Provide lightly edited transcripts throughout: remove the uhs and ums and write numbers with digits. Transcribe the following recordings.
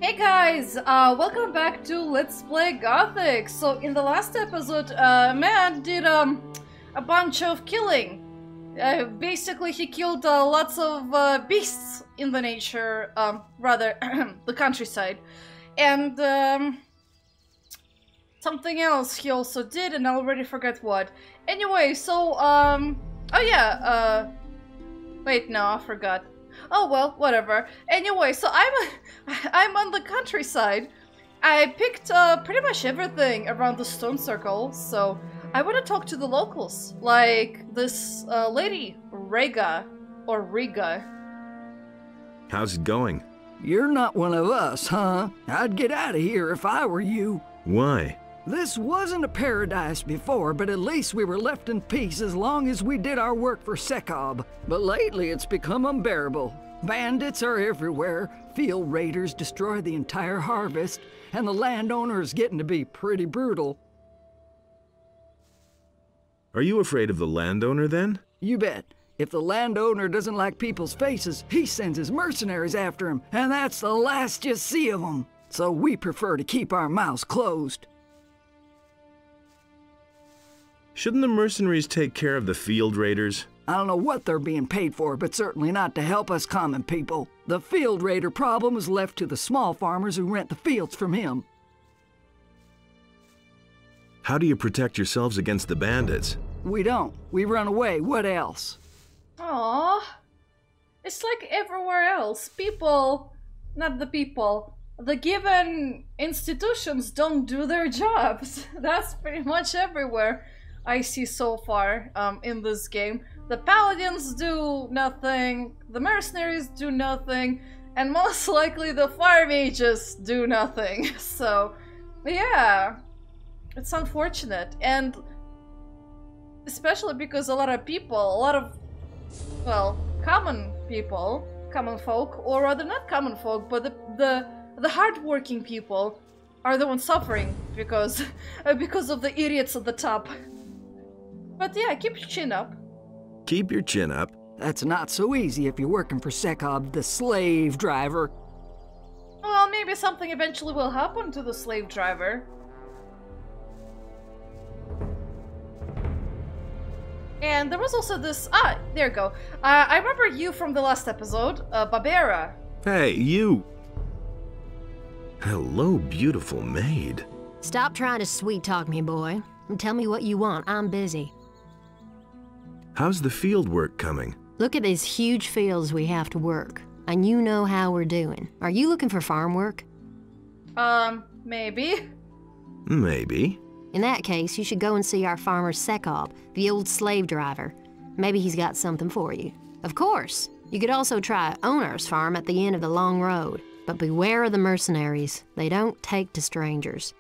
Hey guys, welcome back to Let's Play Gothic. So in the last episode, man did a bunch of killing. Basically he killed lots of beasts in the nature, rather the countryside. And something else he also did, and I already forgot what. Anyway, so oh yeah, wait, no, I forgot. Oh well, whatever. Anyway, so I'm on the countryside. I picked pretty much everything around the stone circle, so I want to talk to the locals, like this lady, Rega, or Riga. How's it going? You're not one of us, huh? I'd get out of here if I were you. Why? This wasn't a paradise before, but at least we were left in peace as long as we did our work for Sekob. But lately it's become unbearable. Bandits are everywhere, field raiders destroy the entire harvest, and the landowner is getting to be pretty brutal. Are you afraid of the landowner then? You bet. If the landowner doesn't like people's faces, he sends his mercenaries after him, and that's the last you see of them. So we prefer to keep our mouths closed. Shouldn't the mercenaries take care of the field raiders? I don't know what they're being paid for, but certainly not to help us common people. The field raider problem is left to the small farmers who rent the fields from him. How do you protect yourselves against the bandits? We don't. We run away. What else? Aww. It's like everywhere else. People, not the people, the given institutions don't do their jobs. That's pretty much everywhere I see so far in this game. The Paladins do nothing, the mercenaries do nothing, and most likely the fire mages do nothing. So, yeah, it's unfortunate. And especially because a lot of people, a lot of, well, common people, common folk, or rather not common folk, but the hardworking people are the ones suffering because of the idiots at the top. But yeah, keep your chin up. Keep your chin up. That's not so easy if you're working for Sekob, the slave driver. Well, maybe something eventually will happen to the slave driver. And there was also this... Ah, there you go. I remember you from the last episode, Barbera. Hey, you! Hello, beautiful maid. Stop trying to sweet-talk me, boy. And tell me what you want. I'm busy. How's the field work coming? Look at these huge fields we have to work. And you know how we're doing. Are you looking for farm work? Maybe. Maybe. In that case, you should go and see our farmer Sekob, the old slave driver. Maybe he's got something for you. Of course. You could also try Onar's farm at the end of the long road. But beware of the mercenaries. They don't take to strangers.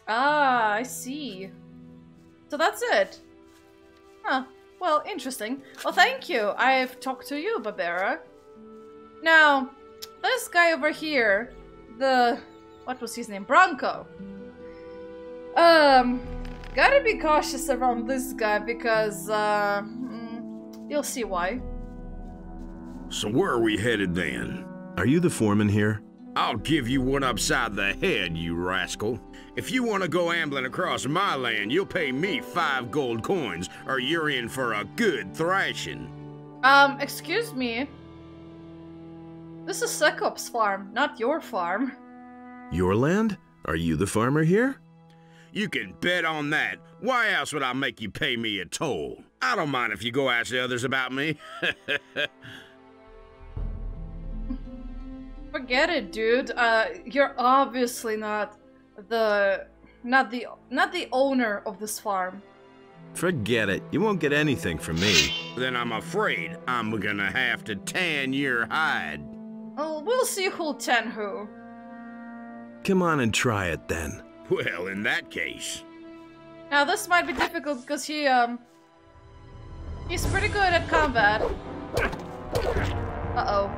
Ah, I see. So that's it. Huh. Well, interesting. Well, thank you. I've talked to you, Barbera. Now, this guy over here, what was his name? Bronco. Gotta be cautious around this guy because, you'll see why. So where are we headed then? Are you the foreman here? I'll give you one upside the head, you rascal. If you want to go ambling across my land, you'll pay me 5 gold coins, or you're in for a good thrashing. Excuse me. This is Sekop's farm, not your farm. Your land? Are you the farmer here? You can bet on that. Why else would I make you pay me a toll? I don't mind if you go ask the others about me. Forget it, dude. You're obviously not the owner of this farm. Forget it. You won't get anything from me. Then I'm afraid I'm gonna have to tan your hide. Oh, we'll see who'll tan who. Come on and try it then. Well, in that case. Now this might be difficult because he's pretty good at combat. Uh-oh.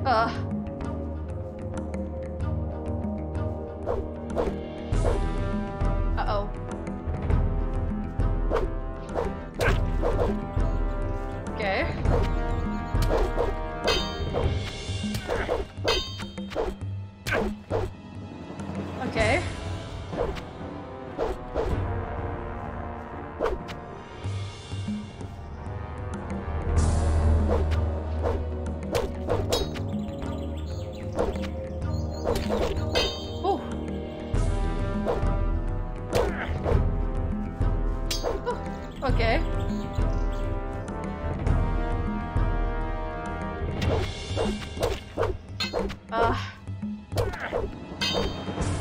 Uh-oh. Okay. Okay. Oh. Okay.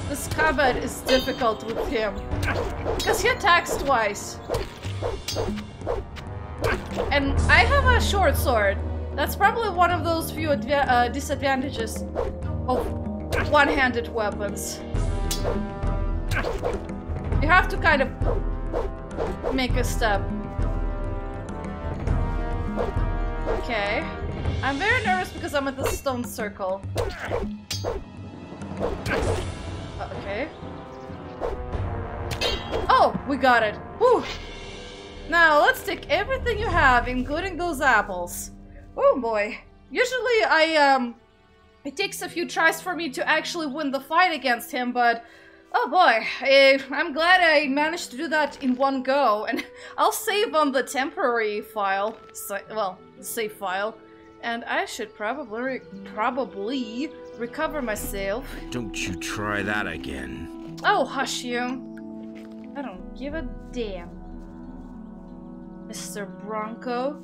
This combat is difficult with him because he attacks twice, and I have a short sword. That's probably one of those few disadvantages of one-handed weapons. You have to kind of make a step. Okay. I'm very nervous because I'm at the stone circle. Okay. Oh, we got it. Whew. Now, let's take everything you have, including those apples. Oh boy. Usually it takes a few tries for me to actually win the fight against him, but oh boy, I'm glad I managed to do that in one go, and I'll save on the temporary file, well, the save file, and I should probably recover myself. Don't you try that again. Oh, hush you. I don't give a damn. Mr. Bronco.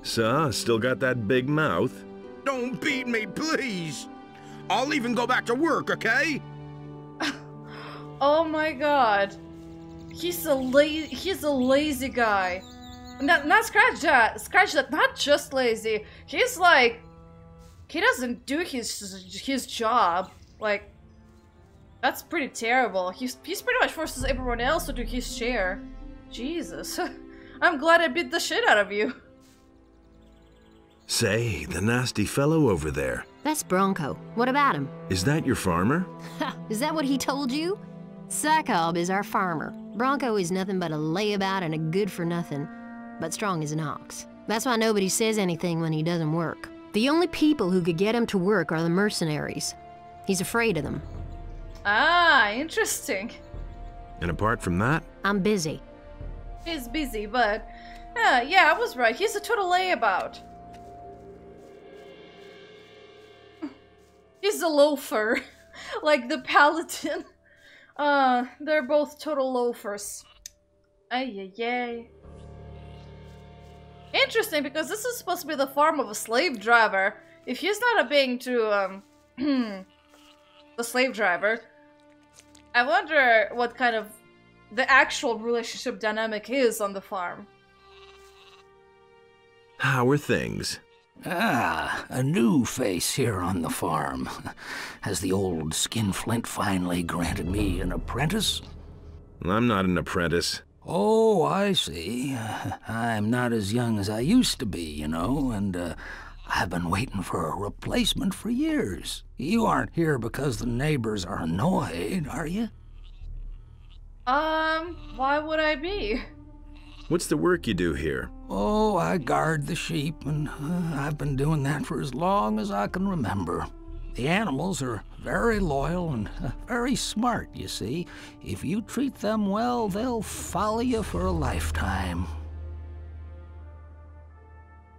So, still got that big mouth? Don't beat me, please. I'll even go back to work, okay? Oh my god. He's a lazy guy. Not scratch that, not just lazy. He's like, he doesn't do his job. Like, that's pretty terrible. He's pretty much forces everyone else to do his share. Jesus. I'm glad I beat the shit out of you. Say, the nasty fellow over there. That's Bronco. What about him? Is that your farmer? Is that what he told you? Sakob is our farmer. Bronco is nothing but a layabout and a good-for-nothing, but strong as an ox. That's why nobody says anything when he doesn't work. The only people who could get him to work are the mercenaries. He's afraid of them. Ah, interesting. And apart from that? I'm busy. He's busy, but yeah, I was right. He's a total layabout. He's a loafer, like the Paladin. They're both total loafers. Ay, ay, ay. Interesting, because this is supposed to be the farm of a slave driver. If he's not obeying to, the slave driver, I wonder what kind of the actual relationship dynamic is on the farm. How are things? Ah, a new face here on the farm. Has the old skinflint finally granted me an apprentice? I'm not an apprentice. Oh, I see. I'm not as young as I used to be, you know, and I've been waiting for a replacement for years. You aren't here because the neighbors are annoyed, are you? Why would I be? What's the work you do here? Oh, I guard the sheep, and I've been doing that for as long as I can remember. The animals are very loyal and very smart, you see. If you treat them well, they'll follow you for a lifetime.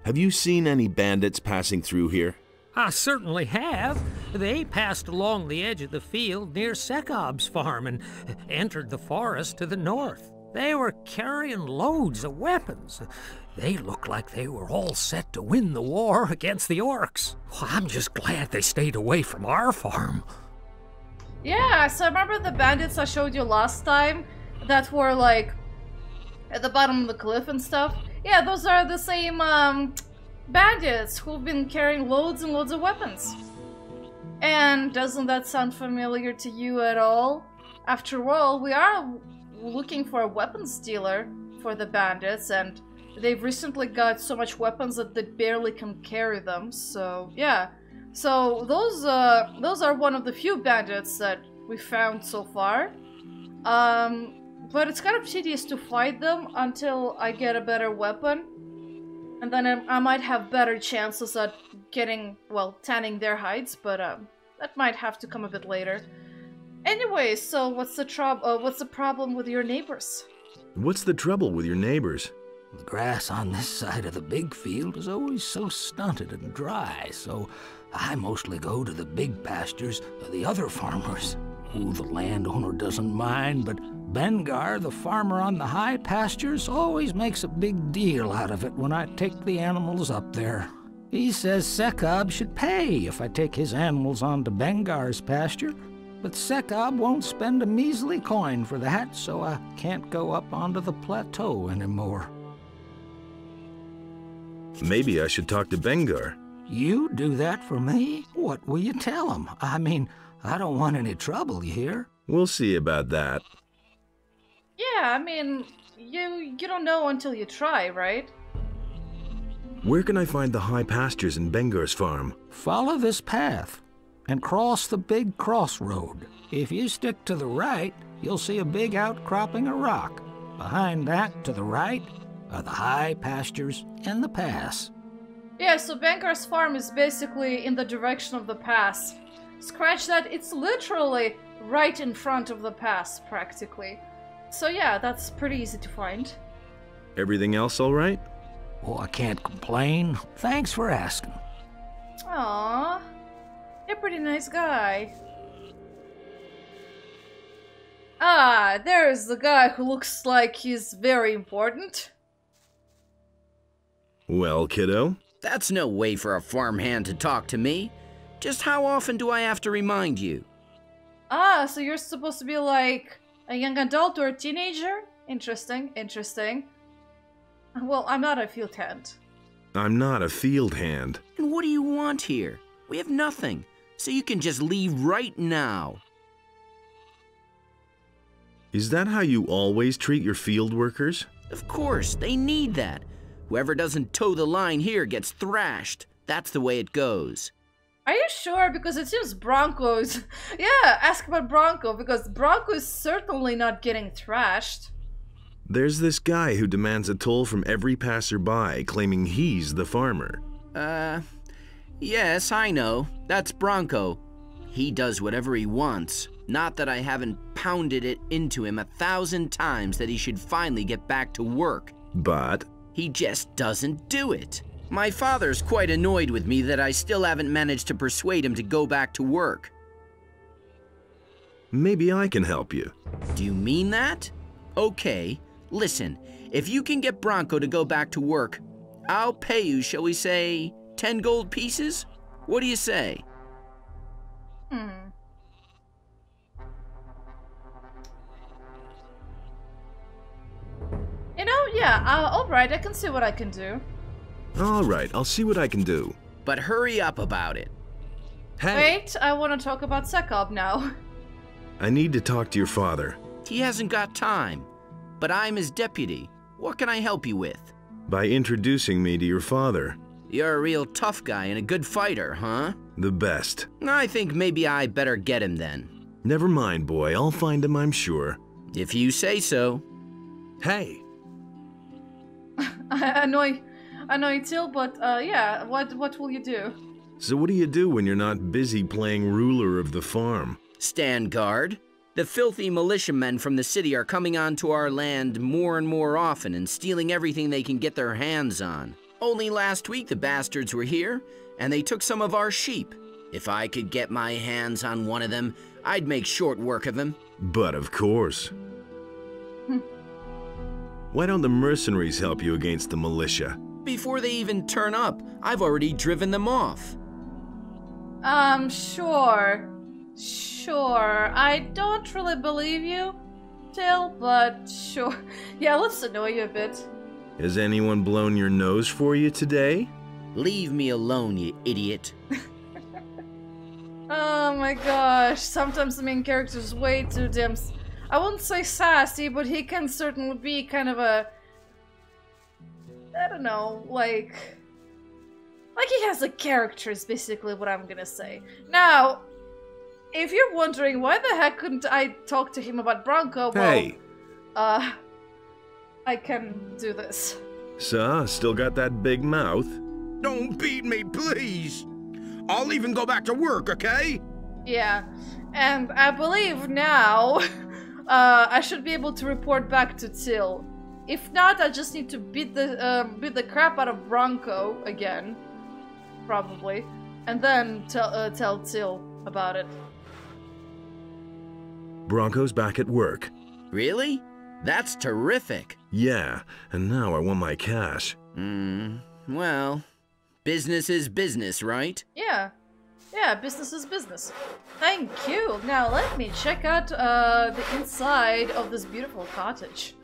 Have you seen any bandits passing through here? I certainly have. They passed along the edge of the field near Sekob's farm and entered the forest to the north. They were carrying loads of weapons. They looked like they were all set to win the war against the orcs. Well, I'm just glad they stayed away from our farm. Yeah, so remember the bandits I showed you last time that were like at the bottom of the cliff and stuff? Yeah, those are the same bandits who've been carrying loads and loads of weapons. And doesn't that sound familiar to you at all? After all, we are looking for a weapons dealer for the bandits, and they've recently got so much weapons that they barely can carry them, so yeah. So those are one of the few bandits that we found so far. But it's kind of tedious to fight them until I get a better weapon. And then I might have better chances at getting, well, tanning their hides, but that might have to come a bit later. Anyway, so what's the problem with your neighbors? What's the trouble with your neighbors? The grass on this side of the big field is always so stunted and dry, so I mostly go to the big pastures of the other farmers. Ooh, the landowner doesn't mind, but Bengar, the farmer on the high pastures, always makes a big deal out of it when I take the animals up there. He says Sekob should pay if I take his animals onto Bengar's pasture, but Sekob won't spend a measly coin for that, so I can't go up onto the plateau anymore. Maybe I should talk to Bengar. You do that for me? What will you tell him? I mean, I don't want any trouble, you hear? We'll see about that. Yeah, I mean, you don't know until you try, right? Where can I find the high pastures in Bengar's farm? Follow this path and cross the big crossroad. If you stick to the right, you'll see a big outcropping of rock. Behind that, to the right, are the high pastures and the pass. Yeah, so Bengar's farm is basically in the direction of the pass. Scratch that, it's literally right in front of the pass, practically. So yeah, that's pretty easy to find. Everything else all right? Oh, I can't complain. Thanks for asking. Aww, you're a pretty nice guy. Ah, there's the guy who looks like he's very important. Well, kiddo? That's no way for a farmhand to talk to me. Just how often do I have to remind you? Ah, so you're supposed to be like a young adult or a teenager? Interesting, interesting. Well, I'm not a field hand. I'm not a field hand. And what do you want here? We have nothing, so you can just leave right now. Is that how you always treat your field workers? Of course, they need that. Whoever doesn't toe the line here gets thrashed. That's the way it goes. Are you sure? Because it seems Bronco's... Yeah, ask about Bronco, because Bronco is certainly not getting thrashed. There's this guy who demands a toll from every passerby, claiming he's the farmer. Yes, I know. That's Bronco. He does whatever he wants. Not that I haven't pounded it into him 1,000 times that he should finally get back to work. But... he just doesn't do it. My father's quite annoyed with me that I still haven't managed to persuade him to go back to work. Maybe I can help you. Do you mean that? Okay, listen, if you can get Bronco to go back to work, I'll pay you, shall we say, 10 gold pieces? What do you say? You know, yeah, alright, I can see what I can do. Alright, I'll see what I can do. But hurry up about it. Hey! Wait, I want to talk about Sekob now. I need to talk to your father. He hasn't got time. But I'm his deputy. What can I help you with? By introducing me to your father. You're a real tough guy and a good fighter, huh? The best. I think maybe I better get him then. Never mind, boy. I'll find him, I'm sure. If you say so. Hey! I know you too, but yeah, what will you do? So what do you do when you're not busy playing ruler of the farm? Stand guard. The filthy militiamen from the city are coming onto our land more and more often and stealing everything they can get their hands on. Only last week the bastards were here, and they took some of our sheep. If I could get my hands on one of them, I'd make short work of him. But of course. Why don't the mercenaries help you against the militia? Before they even turn up, I've already driven them off. Sure. I don't really believe you, Till, but sure. Yeah, let's annoy you a bit. Has anyone blown your nose for you today? Leave me alone, you idiot. Oh my gosh, sometimes the main character is way too damn... I wouldn't say sassy, but he can certainly be kind of a... I don't know, like he has a character is basically what I'm gonna say. Now, if you're wondering why the heck couldn't I talk to him about Bronco, well... Hey, I can do this. So, still got that big mouth? Don't beat me, please. I'll even go back to work, okay? Yeah, and I believe now I should be able to report back to Till. If not, I just need to beat the crap out of Bronco again, probably, and then tell Till about it. Bronco's back at work. Really? That's terrific. Yeah, and now I want my cash. Well, business is business, right? Yeah. Yeah, business is business. Thank you. Now let me check out the inside of this beautiful cottage.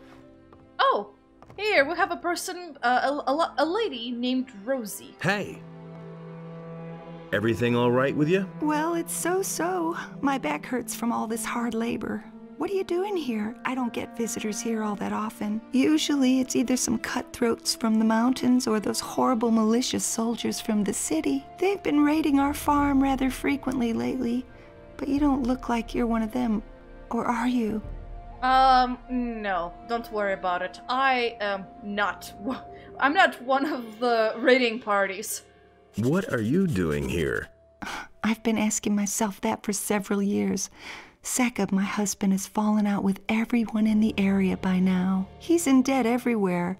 Oh, here we have a person, a lady named Rosie. Hey! Everything all right with you? Well, it's so-so. My back hurts from all this hard labor. What are you doing here? I don't get visitors here all that often. Usually it's either some cutthroats from the mountains or those horrible militia soldiers from the city. They've been raiding our farm rather frequently lately, but you don't look like you're one of them, or are you? No, don't worry about it. I'm not one of the raiding parties. What are you doing here? I've been asking myself that for several years. Sekab, my husband, has fallen out with everyone in the area by now. He's in debt everywhere,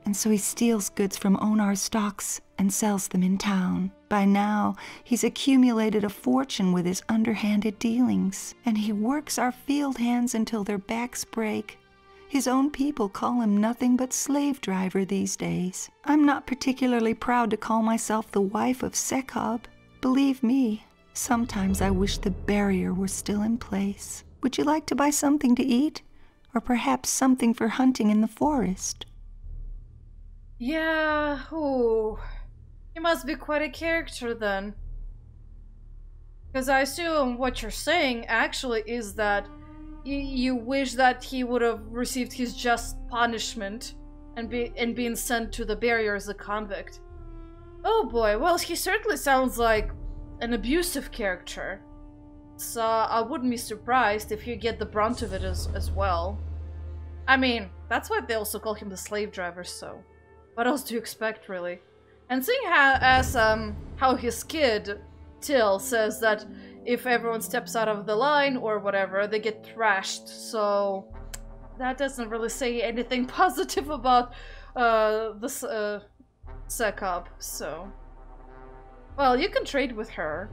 and so he steals goods from Onar's stocks and sells them in town. By now, he's accumulated a fortune with his underhanded dealings, and he works our field hands until their backs break. His own people call him nothing but slave driver these days. I'm not particularly proud to call myself the wife of Sekab. Believe me, sometimes I wish the barrier were still in place. Would you like to buy something to eat? Or perhaps something for hunting in the forest? Yeah, ooh. He must be quite a character then. Because I assume what you're saying actually is that you wish that he would have received his just punishment and been sent to the barrier as a convict. Oh boy, well, he certainly sounds like an abusive character. So I wouldn't be surprised if you get the brunt of it as well. I mean, that's why they also call him the slave driver, so what else do you expect, really? And seeing how his kid, Till, says that if everyone steps out of the line or whatever, they get thrashed, so that doesn't really say anything positive about this Sekab, so... Well, you can trade with her.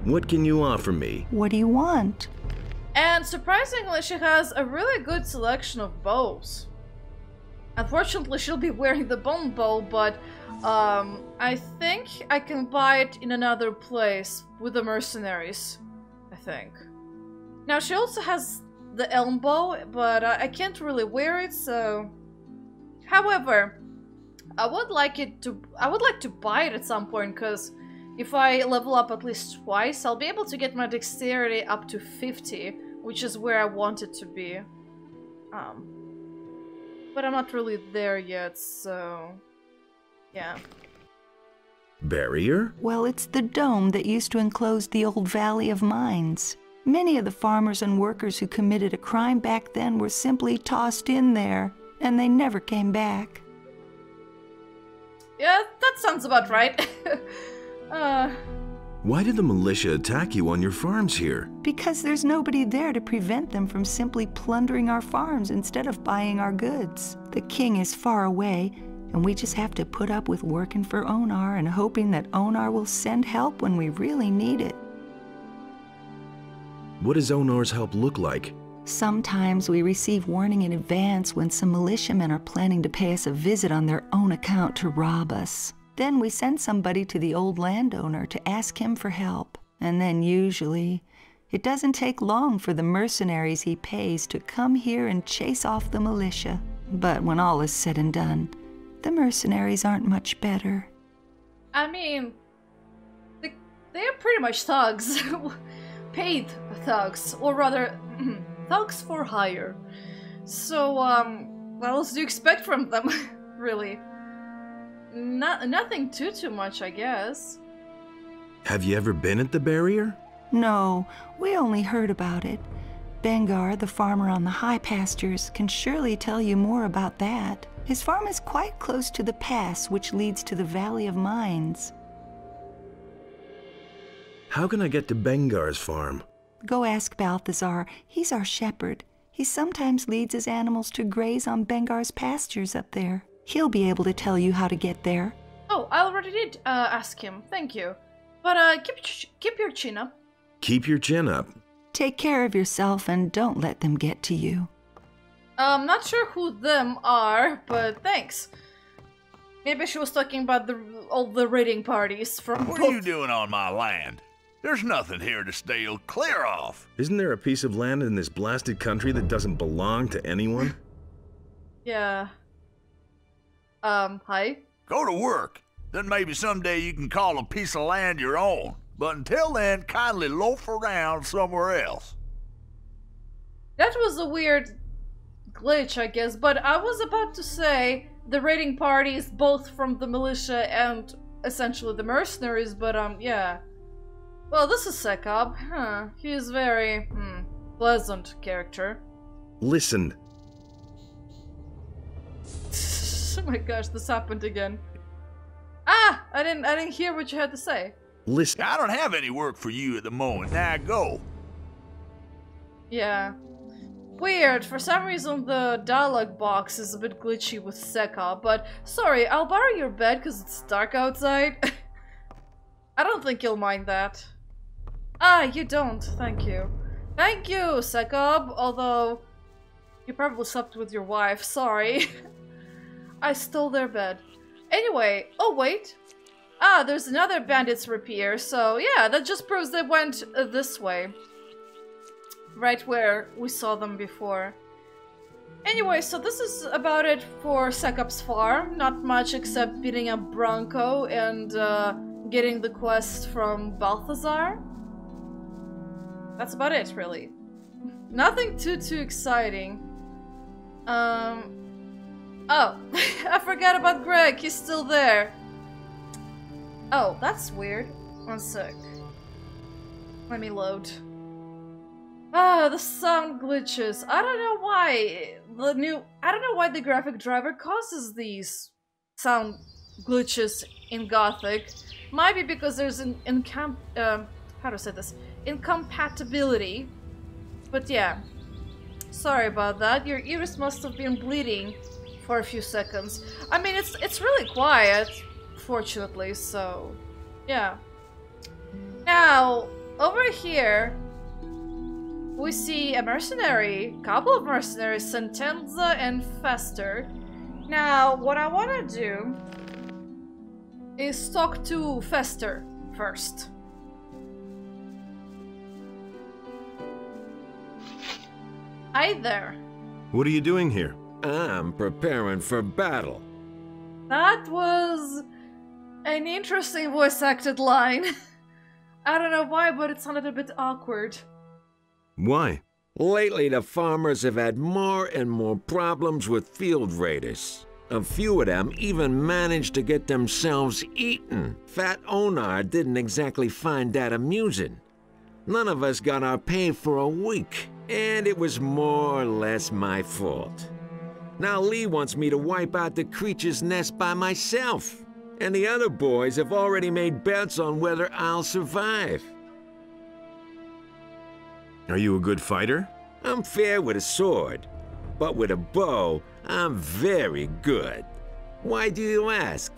What can you offer me? What do you want? And surprisingly, she has a really good selection of bows. Unfortunately, she'll be wearing the bone bow, but I think I can buy it in another place with the mercenaries, I think. Now, she also has the elm bow, but I can't really wear it, so... However, I would like to buy it at some point, because if I level up at least twice, I'll be able to get my dexterity up to 50, which is where I want it to be. But I'm not really there yet, so... yeah. Barrier? Well, it's the dome that used to enclose the old Valley of Mines. Many of the farmers and workers who committed a crime back then were simply tossed in there, and they never came back. Yeah, that sounds about right. Why did the militia attack you on your farms here? Because there's nobody there to prevent them from simply plundering our farms instead of buying our goods. The king is far away, and we just have to put up with working for Onar and hoping that Onar will send help when we really need it. What does Onar's help look like? Sometimes we receive warning in advance when some militiamen are planning to pay us a visit on their own account to rob us. Then we send somebody to the old landowner to ask him for help. And then usually, it doesn't take long for the mercenaries he pays to come here and chase off the militia. But when all is said and done, the mercenaries aren't much better. I mean, they're pretty much thugs. Paid thugs, or rather, thugs for hire. So, what else do you expect from them, really? Nothing too much, I guess. Have you ever been at the barrier? No, we only heard about it. Bengar, the farmer on the high pastures, can surely tell you more about that. His farm is quite close to the pass which leads to the Valley of Mines. How can I get to Bengar's farm? Go ask Balthazar. He's our shepherd. He sometimes leads his animals to graze on Bengar's pastures up there. He'll be able to tell you how to get there. Oh, I already did ask him. Thank you. But keep your chin up. Keep your chin up. Take care of yourself and don't let them get to you. I'm not sure who them are, but thanks. Maybe she was talking about all the raiding parties from... What are you doing on my land? There's nothing here to steal. Clear off! Isn't there a piece of land in this blasted country that doesn't belong to anyone? Yeah. Hi? Go to work. Then maybe someday you can call a piece of land your own. But until then, kindly loaf around somewhere else. That was a weird glitch, I guess, but I was about to say the raiding parties both from the militia and essentially the mercenaries, but yeah. Well, this is Sekob. Huh. He is very pleasant character. Listen. Oh my gosh, this happened again. Ah! I didn't hear what you had to say. Listen. I don't have any work for you at the moment. Now go. Yeah. Weird. For some reason the dialogue box is a bit glitchy with Sekob, but sorry, I'll borrow your bed because it's dark outside. I don't think you'll mind that. Ah, you don't. Thank you. Thank you, Sekob, although you probably slept with your wife. Sorry. I stole their bed. Anyway, oh wait. Ah, there's another bandits rapier, so yeah, that just proves they went this way. Right where we saw them before. Anyway, so this is about it for Sekop's farm. Not much except beating up Bronco and getting the quest from Balthazar. That's about it, really. Nothing too exciting. Oh, I forgot about Greg, he's still there. Oh, that's weird. One sec. Let me load. Ah, the sound glitches. I don't know why the graphic driver causes these sound glitches in Gothic. Might be because there's an incompatibility. But yeah. Sorry about that. Your ears must have been bleeding for a few seconds. I mean, it's really quiet, fortunately, so yeah. Now, over here we see a mercenary, couple of mercenaries, Sentenza and Fester. Now, what I want to do is talk to Fester first. Hi there. What are you doing here? I'm preparing for battle. That was an interesting voice-acted line. I don't know why, but it sounded a bit awkward. Why? Lately, the farmers have had more and more problems with field raiders. A few of them even managed to get themselves eaten. Fat Onar didn't exactly find that amusing. None of us got our pay for a week, and it was more or less my fault. Now Lee wants me to wipe out the creature's nest by myself, and the other boys have already made bets on whether I'll survive. Are you a good fighter? I'm fair with a sword, but with a bow, I'm very good. Why do you ask?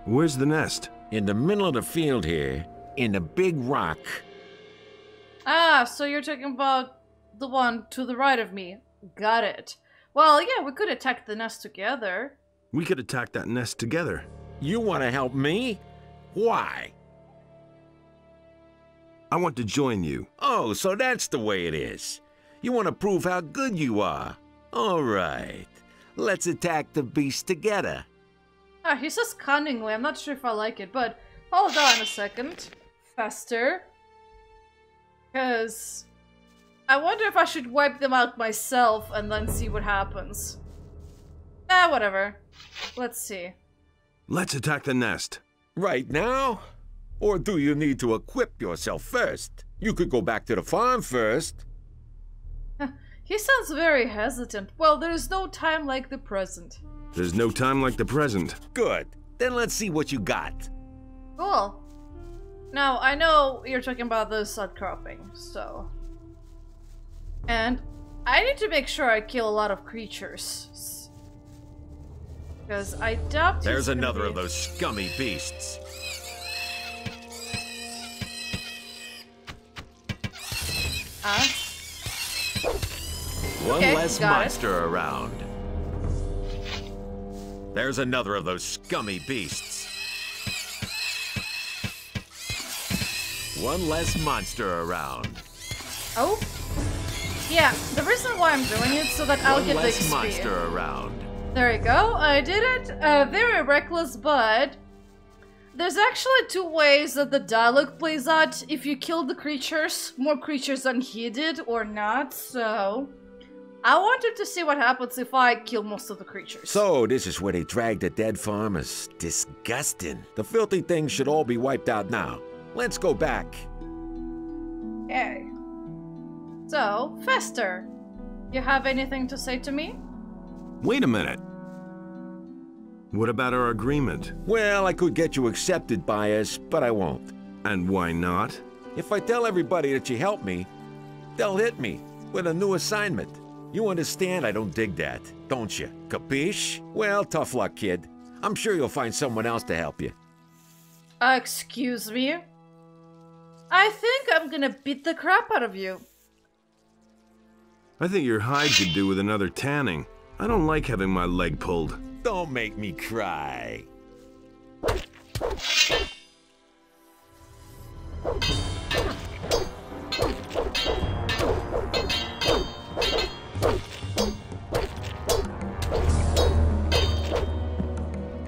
Where's the nest? In the middle of the field here, in the big rock. Ah, so you're talking about the one to the right of me. Got it. Well, yeah, we could attack the nest together. We could attack that nest together. You want to help me? Why? I want to join you. Oh, so that's the way it is. You want to prove how good you are. All right. Let's attack the beast together. Ah, he says cunningly. I'm not sure if I like it, but hold on a second. Faster. Because I wonder if I should wipe them out myself and then see what happens. Ah, whatever. Let's see. Let's attack the nest. Right now? Or do you need to equip yourself first? You could go back to the farm first. He sounds very hesitant. Well, there is no time like the present. There's no time like the present. Good. Then let's see what you got. Cool. Now, I know you're talking about the outcropping, so... And I need to make sure I kill a lot of creatures. Because I doubt There's another of those scummy beasts. One less monster around. There's another of those scummy beasts. One less monster around. Oh? Yeah, the reason why I'm doing it so that I'll get the XP. One less monster around. There you go, I did it. Very reckless, but... There's actually two ways that the dialogue plays out if you kill the creatures. More creatures than he did or not, so... I wanted to see what happens if I kill most of the creatures. So, this is where they drag the dead farmers. Disgusting. The filthy things should all be wiped out now. Let's go back. Okay. So, Fester, you have anything to say to me? Wait a minute. What about our agreement? Well, I could get you accepted by us, but I won't. And why not? If I tell everybody that you helped me, they'll hit me with a new assignment. You understand I don't dig that, don't you? Capiche? Well, tough luck, kid. I'm sure you'll find someone else to help you. Excuse me? I think I'm gonna beat the crap out of you. I think your hide could do with another tanning. I don't like having my leg pulled. Don't make me cry.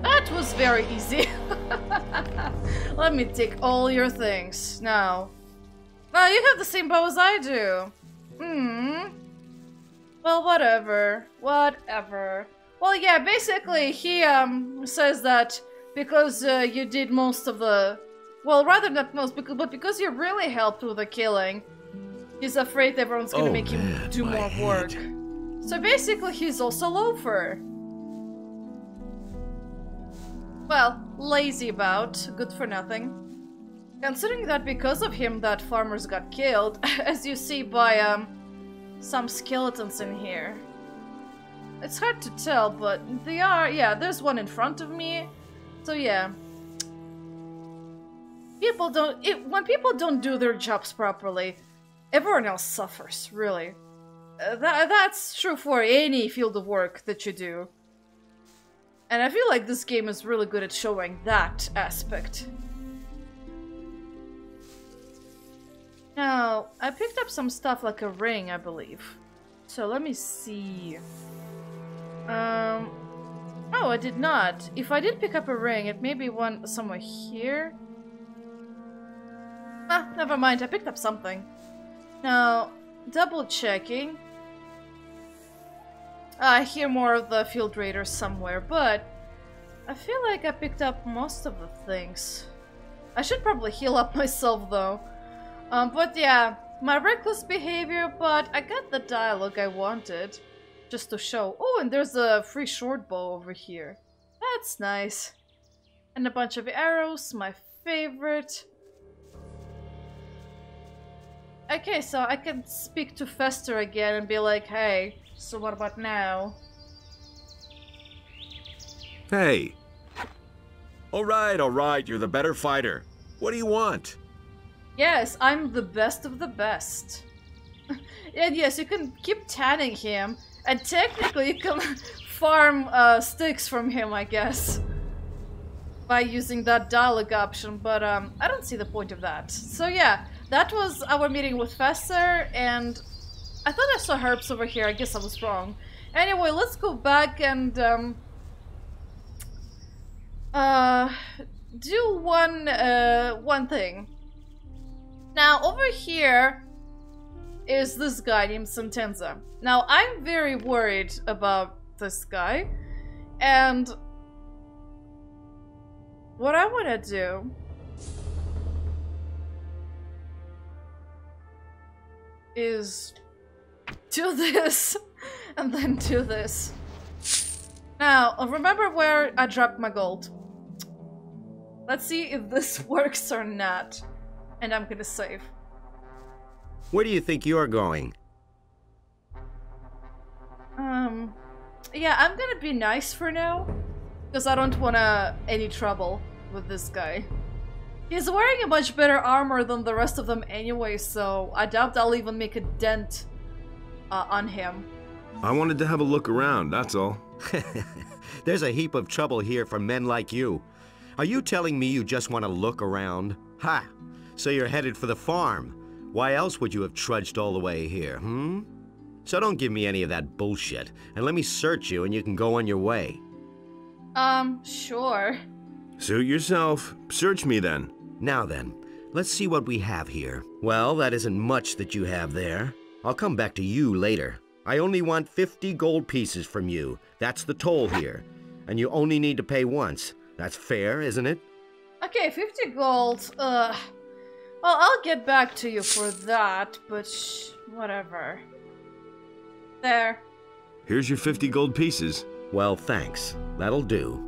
That was very easy. Let me take all your things now. Oh, you have the same bow as I do. Well, whatever. Whatever. Well, yeah, basically, he, says that because, you did most of the... Well, rather not most, but because you really helped with the killing, he's afraid everyone's gonna make him do more work. So basically, he's also loafer. Well, lazy about, good for nothing. Considering that because of him that farmers got killed, as you see by, some skeletons in here. It's hard to tell, but they are, yeah, there's one in front of me. So yeah. When people don't do their jobs properly, everyone else suffers, really. That's true for any field of work that you do. And I feel like this game is really good at showing that aspect. Now, I picked up some stuff like a ring, I believe. So let me see. Oh, I did not. If I did pick up a ring, it may be one somewhere here. Ah, never mind, I picked up something. Now, double checking. I hear more of the field raiders somewhere, but I feel like I picked up most of the things. I should probably heal up myself though. But yeah, my reckless behavior, but I got the dialogue I wanted. Just to show. Oh, and there's a free short bow over here. That's nice. And a bunch of arrows, my favorite. Okay, so I can speak to Fester again and be like, hey, so what about now? Hey. All right, you're the better fighter. What do you want? Yes, I'm the best of the best. And yes, you can keep tanning him, and technically you can farm sticks from him, I guess. By using that dialogue option, but I don't see the point of that. So yeah, that was our meeting with Fester, and I thought I saw herbs over here, I guess I was wrong. Anyway, let's go back and do one thing. Now, over here is this guy named Sentenza. Now, I'm very worried about this guy, and what I want to do is do this and then do this. Now, remember where I dropped my gold. Let's see if this works or not. And I'm gonna save. Where do you think you're going? Yeah, I'm gonna be nice for now. Because I don't want any trouble with this guy. He's wearing a much better armor than the rest of them anyway, so I doubt I'll even make a dent on him. I wanted to have a look around, that's all. There's a heap of trouble here for men like you. Are you telling me you just want to look around? Ha! So you're headed for the farm. Why else would you have trudged all the way here, hmm? So don't give me any of that bullshit, and let me search you and you can go on your way. Sure. Suit yourself. Search me then. Now then, let's see what we have here. Well, that isn't much that you have there. I'll come back to you later. I only want 50 gold pieces from you. That's the toll here. And you only need to pay once. That's fair, isn't it? Okay, 50 gold. Well, I'll get back to you for that, but whatever. There. Here's your 50 gold pieces. Well, thanks. That'll do.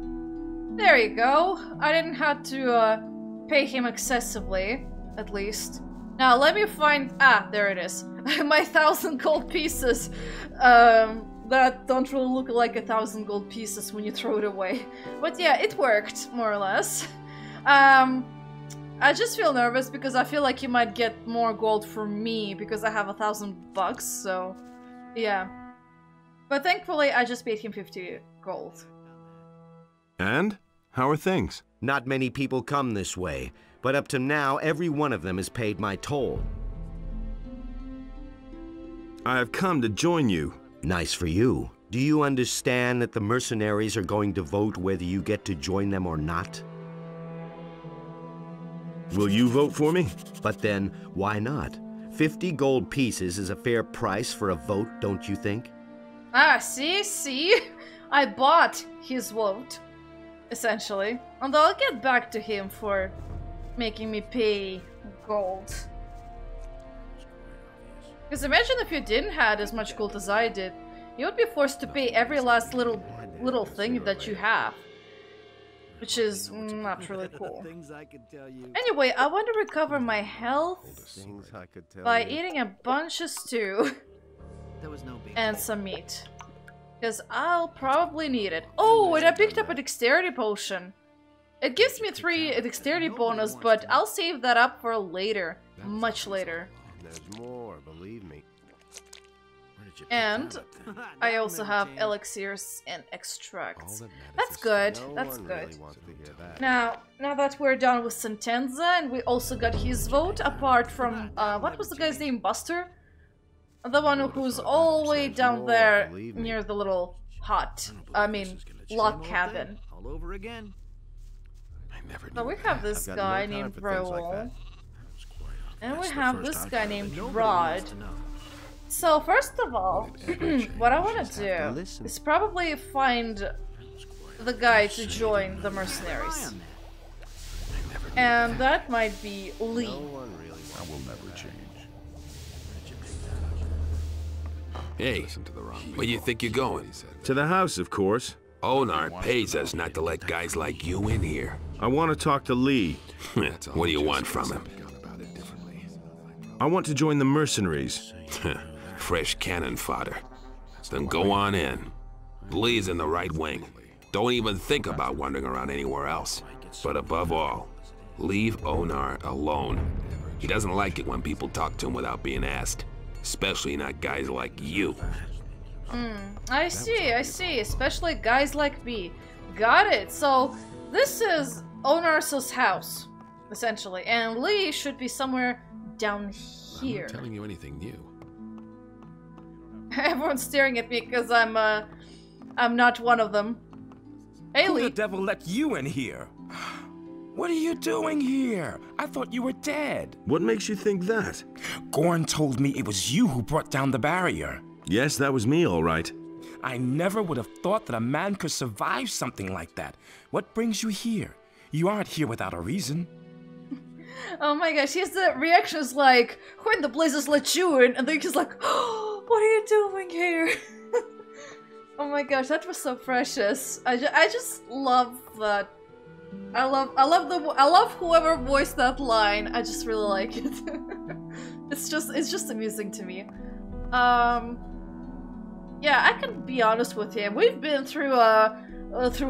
There you go. I didn't have to pay him excessively, at least. Now let me find. Ah, there it is. My 1,000 gold pieces. That don't really look like 1,000 gold pieces when you throw it away. But yeah, it worked more or less. I just feel nervous because I feel like you might get more gold from me because I have 1,000 bucks. So yeah. But thankfully, I just paid him 50 gold. And? How are things? Not many people come this way, but up to now, every one of them has paid my toll. I have come to join you. Nice for you. Do you understand that the mercenaries are going to vote whether you get to join them or not? Will you vote for me? But then, why not? 50 gold pieces is a fair price for a vote, don't you think? Ah, see? I bought his vote, essentially. And I'll get back to him for making me pay gold. Because imagine if you didn't have as much gold as I did. You would be forced to pay every last little thing that you have. Which is not really cool. Anyway, I want to recover my health by eating a bunch of stew. And some meat. Because I'll probably need it. Oh, and I picked up a dexterity potion. It gives me 3 dexterity bonus, but I'll save that up for later. Much later. There's more, believe me. And I also have elixirs and extracts. That's good. That's good. Now that we're done with Sentenza, and we also got his vote, apart from what was the guy's name? Buster? The one who's all the way down there near the little log cabin. All over again. So we have this guy named Raoul. And we have this guy named Rod. So first of all, what I want to do is probably find the guy to join the mercenaries. And that might be Lee. I will never change. Hey, where you think you're going? To the house, of course. Onar pays us not to let guys like you in here. I want to talk to Lee. What do you want from him? I want to join the mercenaries. Fresh cannon fodder. Then go on in. Lee's in the right wing. Don't even think about wandering around anywhere else. But above all, leave Onar alone. He doesn't like it when people talk to him without being asked. Especially not guys like you. I see. Especially guys like me. Got it. So, this is Onar's house, essentially. And Lee should be somewhere down here. I'm not telling you anything new. Everyone's staring at me because I'm not one of them. Hey, Lee. Who the devil let you in here? What are you doing here? I thought you were dead. What makes you think that? Gorn told me it was you who brought down the barrier. Yes, that was me, all right. I never would have thought that a man could survive something like that. What brings you here? You aren't here without a reason. Oh my gosh, his reaction is like, who in the blazes let you in? And then he's like, oh, what are you doing here? Oh my gosh, that was so precious. I just love that. I love whoever voiced that line. I just really like it. It's just amusing to me. Yeah, I can be honest with him. We've been through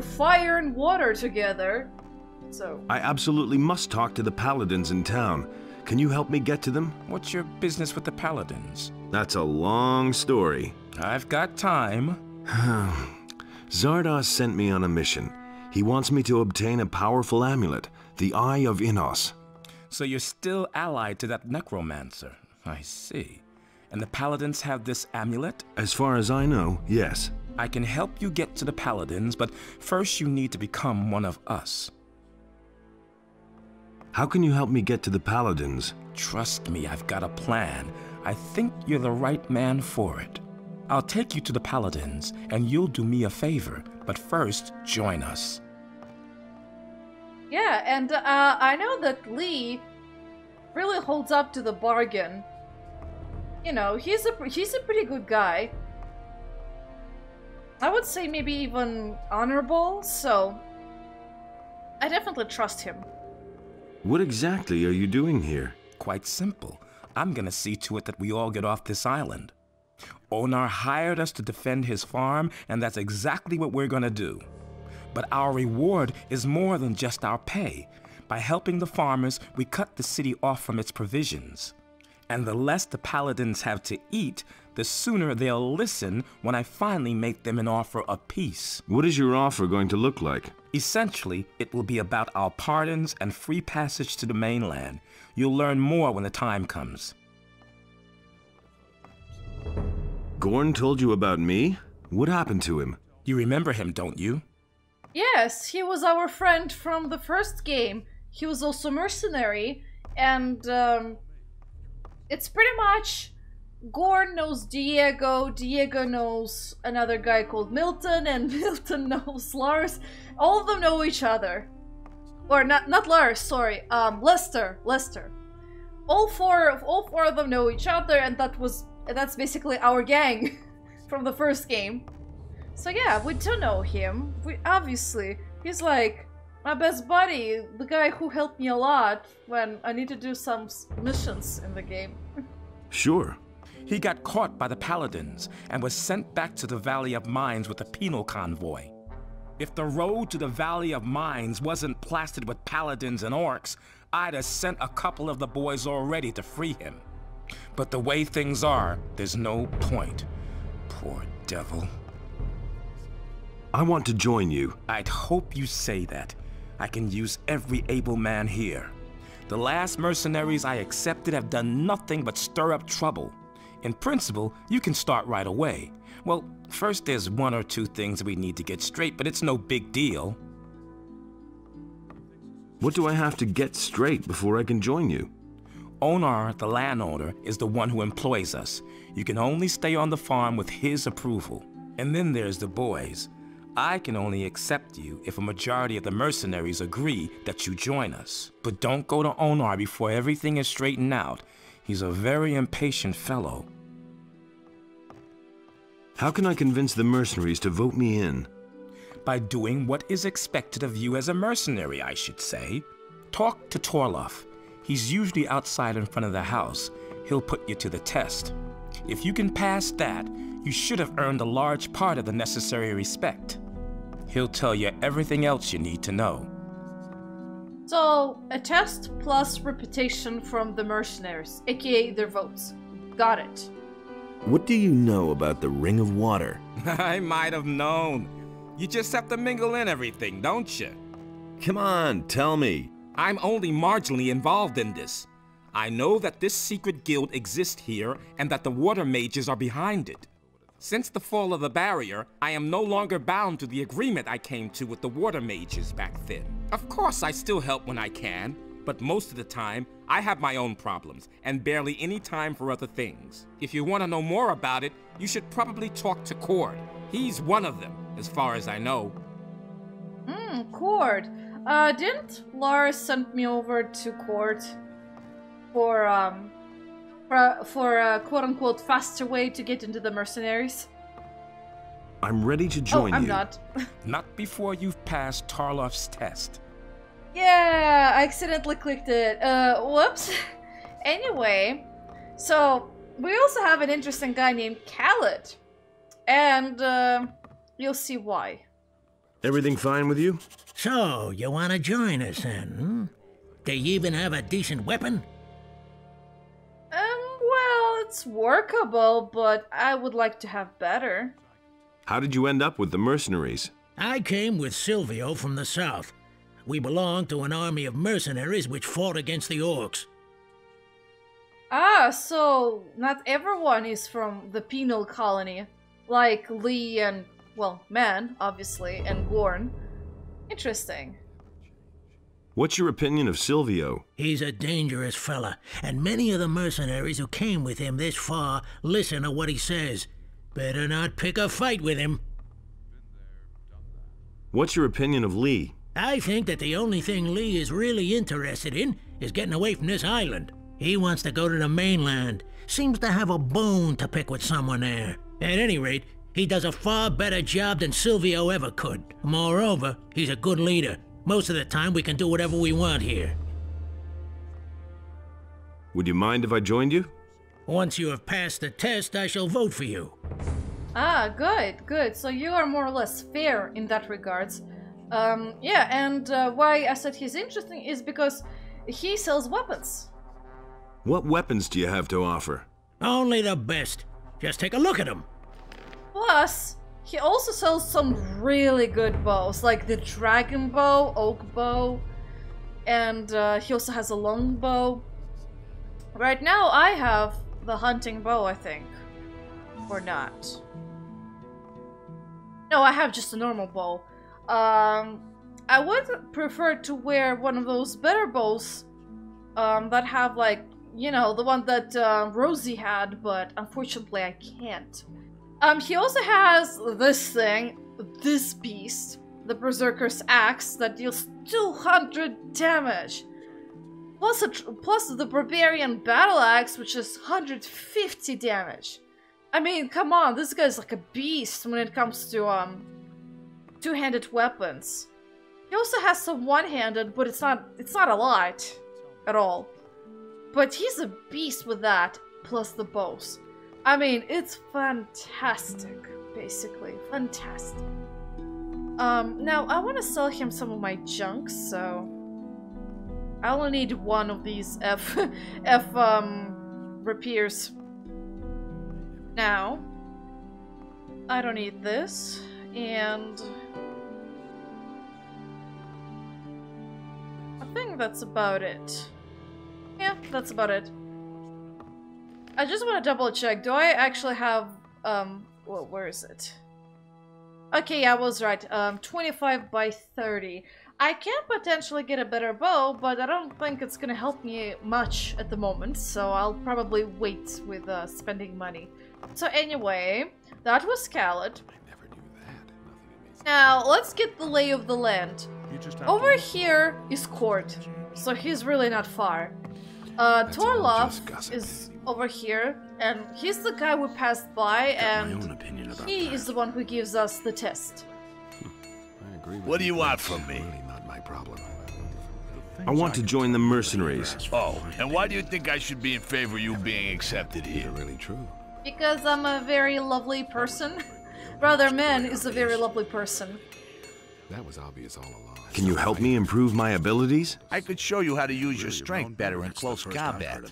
fire and water together. So I absolutely must talk to the Paladins in town. Can you help me get to them? What's your business with the Paladins? That's a long story. I've got time. Xardas sent me on a mission. He wants me to obtain a powerful amulet, the Eye of Innos. So you're still allied to that necromancer. I see. And the Paladins have this amulet? As far as I know, yes. I can help you get to the Paladins, but first you need to become one of us. How can you help me get to the Paladins? Trust me, I've got a plan. I think you're the right man for it. I'll take you to the Paladins, and you'll do me a favor, but first, join us. yeah, and I know that Lee really holds up to the bargain. You know, he's a pretty good guy. I would say maybe even honorable, so I definitely trust him. What exactly are you doing here? Quite simple. I'm gonna see to it that we all get off this island. Onar hired us to defend his farm, and that's exactly what we're gonna do. But our reward is more than just our pay. By helping the farmers, we cut the city off from its provisions. And the less the Paladins have to eat, the sooner they'll listen when I finally make them an offer of peace. What is your offer going to look like? Essentially, it will be about our pardons and free passage to the mainland. You'll learn more when the time comes. Gorn told you about me? What happened to him? You remember him, don't you? Yes, he was our friend from the first game. He was also mercenary, and it's pretty much Gorn knows Diego, Diego knows another guy called Milton, and Milton knows Lars. All of them know each other. Or not Lars, sorry, Lester. All four of them know each other, and that's basically our gang from the first game. So yeah, we do know him. Obviously, he's like my best buddy, the guy who helped me a lot when I need to do some missions in the game. Sure. He got caught by the Paladins and was sent back to the Valley of Mines with a penal convoy. If the road to the Valley of Mines wasn't plastered with Paladins and Orcs, I'd have sent a couple of the boys already to free him. But the way things are, there's no point. Poor devil. I want to join you. I'd hope you say that. I can use every able man here. The last mercenaries I accepted have done nothing but stir up trouble. In principle, you can start right away. Well, first there's one or two things we need to get straight, but it's no big deal. What do I have to get straight before I can join you? Onar, the landowner, is the one who employs us. You can only stay on the farm with his approval. And then there's the boys. I can only accept you if a majority of the mercenaries agree that you join us. But don't go to Onar before everything is straightened out. He's a very impatient fellow. How can I convince the mercenaries to vote me in? By doing what is expected of you as a mercenary, I should say. Talk to Torloff. He's usually outside in front of the house. He'll put you to the test. If you can pass that, you should have earned a large part of the necessary respect. He'll tell you everything else you need to know. So, a test plus reputation from the mercenaries, aka their votes. Got it. What do you know about the Ring of Water? I might have known. You just have to mingle in everything, don't you? Come on, tell me. I'm only marginally involved in this. I know that this secret guild exists here and that the water mages are behind it. Since the fall of the barrier, I am no longer bound to the agreement I came to with the water mages back then. Of course, I still help when I can, but most of the time, I have my own problems and barely any time for other things. If you want to know more about it, you should probably talk to Cord. He's one of them, as far as I know. Cord. Didn't Lars send me over to court for a quote-unquote faster way to get into the mercenaries? I'm ready to join you. I'm not. Not before you've passed Tarloff's test. Yeah, I accidentally clicked it. Whoops. Anyway, so we also have an interesting guy named Khaled. And, you'll see why. Everything fine with you? So, you want to join us then, hmm? Do you even have a decent weapon? Well, it's workable, but I would like to have better. How did you end up with the mercenaries? I came with Silvio from the south. We belong to an army of mercenaries which fought against the orcs. Ah, so not everyone is from the penal colony. Like Lee and, well, Man, obviously, and Gorn. Interesting. What's your opinion of Silvio? He's a dangerous fella, and many of the mercenaries who came with him this far listen to what he says. Better not pick a fight with him. What's your opinion of Lee? I think that the only thing Lee is really interested in is getting away from this island. He wants to go to the mainland. Seems to have a bone to pick with someone there. At any rate, he does a far better job than Silvio ever could. Moreover, he's a good leader. Most of the time, we can do whatever we want here. Would you mind if I joined you? Once you have passed the test, I shall vote for you. Ah, good, good. So you are more or less fair in that regards. Yeah, and why I said he's interesting is because he sells weapons. What weapons do you have to offer? Only the best. Just take a look at them. Plus, he also sells some really good bows, like the dragon bow, oak bow, and he also has a long bow. Right now, I have the hunting bow, I think. Or not. No, I have just a normal bow. I would prefer to wear one of those better bows that have, like, you know, the one that Rosie had, but unfortunately I can't. He also has this thing, this beast, the Berserker's Axe, that deals 200 damage. Plus the Barbarian Battle Axe, which is 150 damage. I mean, come on, this guy's like a beast when it comes to two-handed weapons. He also has some one-handed, but it's not a lot at all. But he's a beast with that, plus the bows. I mean, it's fantastic, basically. Fantastic. Now, I want to sell him some of my junk, so... I only need one of these rapiers. Now, I don't need this, and... I think that's about it. Yeah, that's about it. I just want to double check. Do I actually have, well, where is it? Okay, I was right. 25 by 30. I can potentially get a better bow, but I don't think it's gonna help me much at the moment, so I'll probably wait with spending money. So anyway, that was Khaled. Now, let's get the lay of the land. Over here is Court, so he's really not far. Torloff is over here, and he's the guy we passed by, and he is the one who gives us the test. What do you want from me? I want to join the mercenaries. Oh, and why do you think I should be in favor of you being accepted here? Really true. Because I'm a very lovely person. Rather, Man is a very lovely person. That was obvious all along. Can you help me improve my abilities? I could show you how to use your strength better in close combat.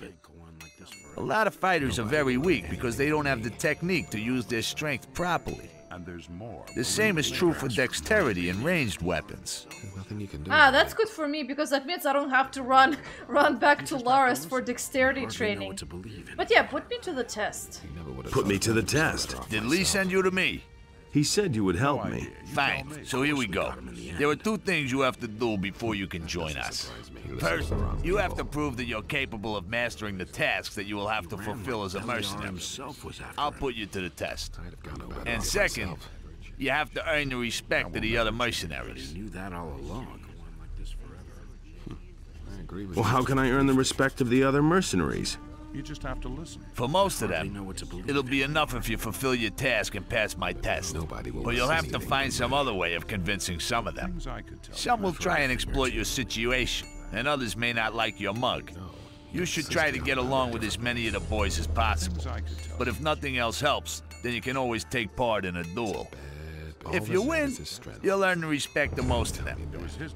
A lot of fighters are very weak because they don't have the technique to use their strength properly. And there's more. The same is true for dexterity and ranged weapons. Ah, that's good for me because that means I don't have to run back to Lars for dexterity training. But yeah, put me to the test. Put me to the test. Did Lee send you to me? He said you would help me. Fine, so here we go. There are two things you have to do before you can join us. First, you have to prove that you're capable of mastering the tasks that you will have to fulfill as a mercenary. I'll put you to the test. And second, you have to earn the respect of the other mercenaries. Well, how can I earn the respect of the other mercenaries? You just have to listen. For most of them, it'll be enough if you fulfill your task and pass my test. But you'll have to find some other way of convincing some of them. Some will try and exploit your situation, and others may not like your mug. You should try to get along with as many of the boys as possible. But if nothing else helps, then you can always take part in a duel. If you win, you'll earn the respect of most of them.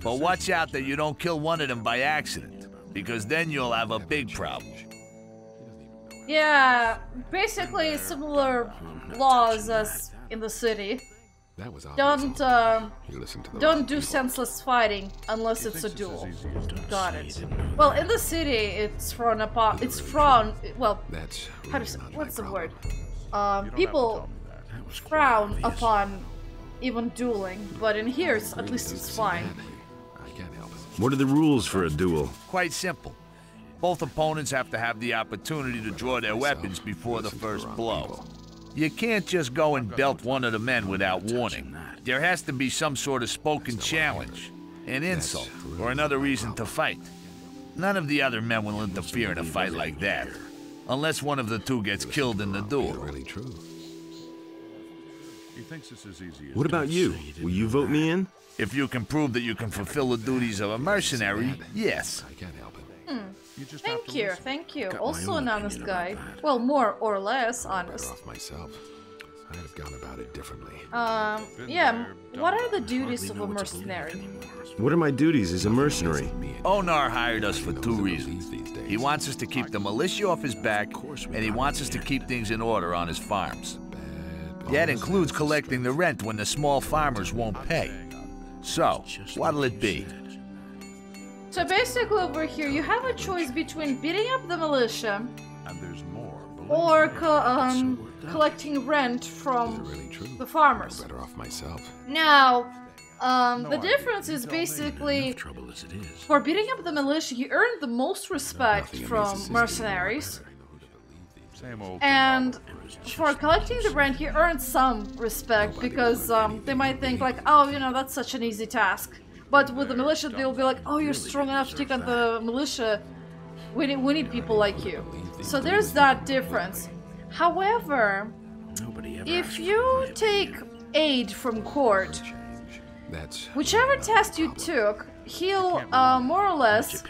But watch out that you don't kill one of them by accident, because then you'll have a big problem. Yeah, basically similar laws as in the city. Don't do senseless fighting unless it's a duel. Got it. Well, in the city, it's frowned upon. Well, how to say, what's the word? People frown upon even dueling, but in here, at least it's fine. What are the rules for a duel? Quite simple. Both opponents have to have the opportunity to draw their weapons before the first blow. You can't just go and belt one of the men without warning. There has to be some sort of spoken challenge, an insult, or another reason to fight. None of the other men will interfere in a fight like that, unless one of the two gets killed in the duel. What about you? Will you vote me in? If you can prove that you can fulfill the duties of a mercenary, yes. Thank you. Also an honest guy. Well, more or less honest. I'd have gone about it differently. Yeah, what are the duties of a mercenary? What are my duties as a mercenary? Onar hired us for two reasons. He wants us to keep the militia off his back, and he wants us to keep things in order on his farms. That includes collecting the rent when the small farmers won't pay. So, what'll it be? So basically over here, you have a choice between beating up the militia or collecting rent from the farmers. Now, the difference is basically for beating up the militia, you earn the most respect from mercenaries. And for collecting the rent, you earn some respect because they might think like, oh, you know, that's such an easy task. But with the militia, they'll be like, oh, you're strong enough to take on the militia. We need people like you. So there's that difference. However, if you take aid from court, whichever test you took, he'll more or less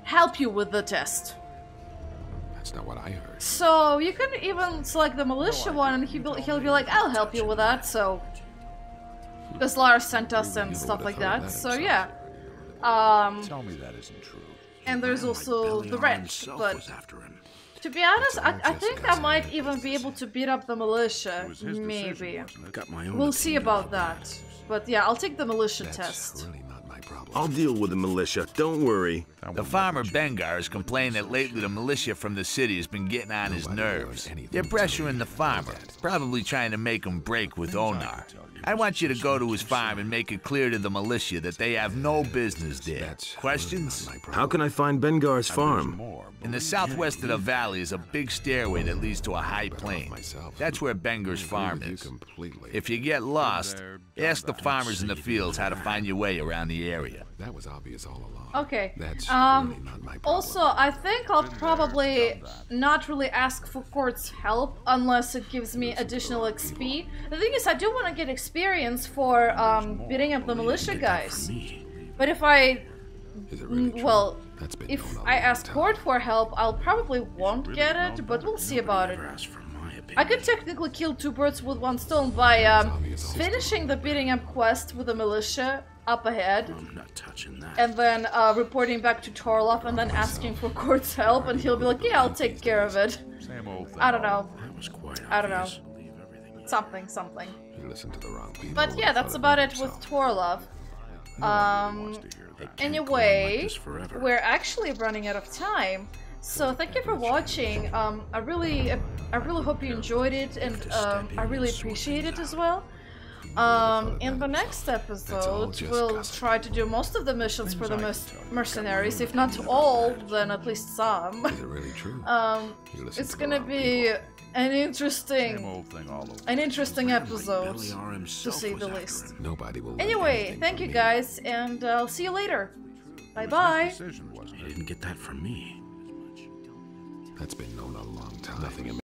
help you with the test. That's not what I heard. So you can even select the militia one and he'll be like, I'll help you with that, so... Because Lars sent us and stuff like that, so yeah. Tell me that isn't true. And there's also the rent, but to be honest, I think I might even be able to beat up the militia, maybe. We'll see about that. But yeah, I'll take the militia test. I'll deal with the militia, don't worry. The farmer Bengar has complained that lately the militia from the city has been getting on his nerves. They're pressuring the farmer, probably trying to make him break with Onar. I want you to go to his farm and make it clear to the militia that they have no business there. Questions? How can I find Bengar's farm? In the southwest of the valley is a big stairway that leads to a high plain. That's where Bengar's farm is. If you get lost, ask the farmers in the fields how to find your way around the area. That was obvious all along. Okay. Also, I think I'll probably not really ask for court's help unless it gives me additional XP. The thing is, I do want to get experience for beating up the militia guys. But if I... Well, if I ask court for help, I'll probably won't get it, but we'll see about it. I could technically kill two birds with one stone by finishing the beating up quest with the militia up ahead, and then reporting back to Torloff and then asking for court's help, and he'll be like, yeah, I'll take care of it. I don't know. Something. But yeah, that's about it with Torloff. Anyway, we're actually running out of time. So thank you for watching. I really hope you enjoyed it, and I really appreciate it as well. In the next episode, we'll try to do most of the missions for the mercenaries. If not all, then at least some. It's gonna be an interesting episode, to say the least. Anyway, thank you guys, and I'll see you later. Bye-bye. You didn't get that from me. That's been known a long time. Nothing